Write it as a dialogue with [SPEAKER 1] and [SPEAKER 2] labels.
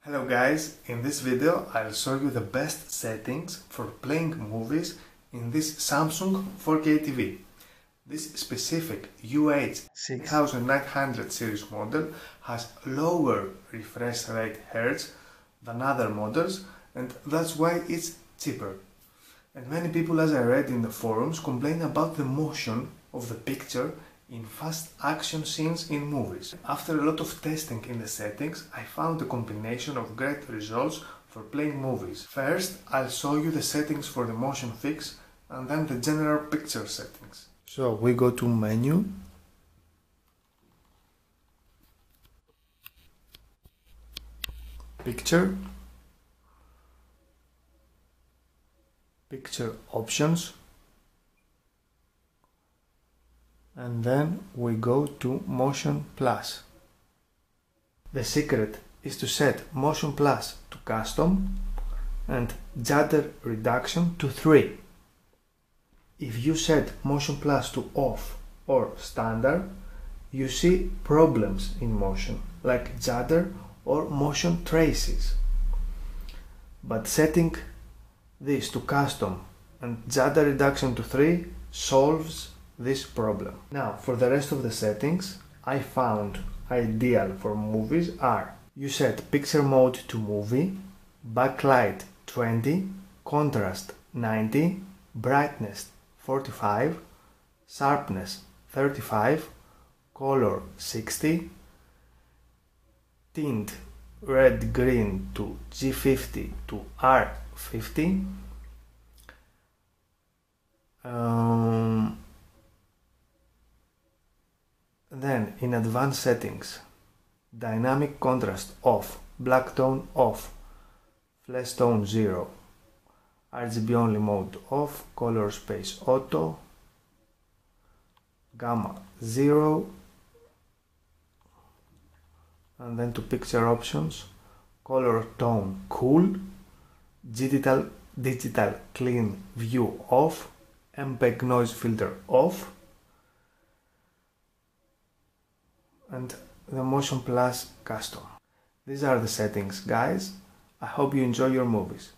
[SPEAKER 1] Hello guys, in this video I'll show you the best settings for playing movies in this Samsung 4K TV. This specific HU6900 series model has lower refresh rate hertz than other models, and that's why it's cheaper. And many people, as I read in the forums, complain about the motion of the picture in fast action scenes in movies. After a lot of testing in the settings, I found a combination of great results for playing movies. First, I'll show you the settings for the motion fix and then the general picture settings. So we go to menu, picture, picture options, and then we go to Motion Plus. The secret is to set Motion Plus to custom and Judder reduction to 3. If you set Motion Plus to off or standard, you see problems in motion like judder or motion traces. But setting this to custom and Judder reduction to 3 solves this problem. Now, for the rest of the settings I found ideal for movies are: you set picture mode to movie, backlight 20, contrast 90, brightness 45, sharpness 35, color 60, tint red green to G50 to R50, then in advanced settings, dynamic contrast off, black tone off, flash tone 0, RGB only mode off, color space auto, gamma 0, and then to picture options, color tone cool, digital clean view off, MPEG noise filter off, and the Motion Plus custom. These are the settings, guys. I hope you enjoy your movies.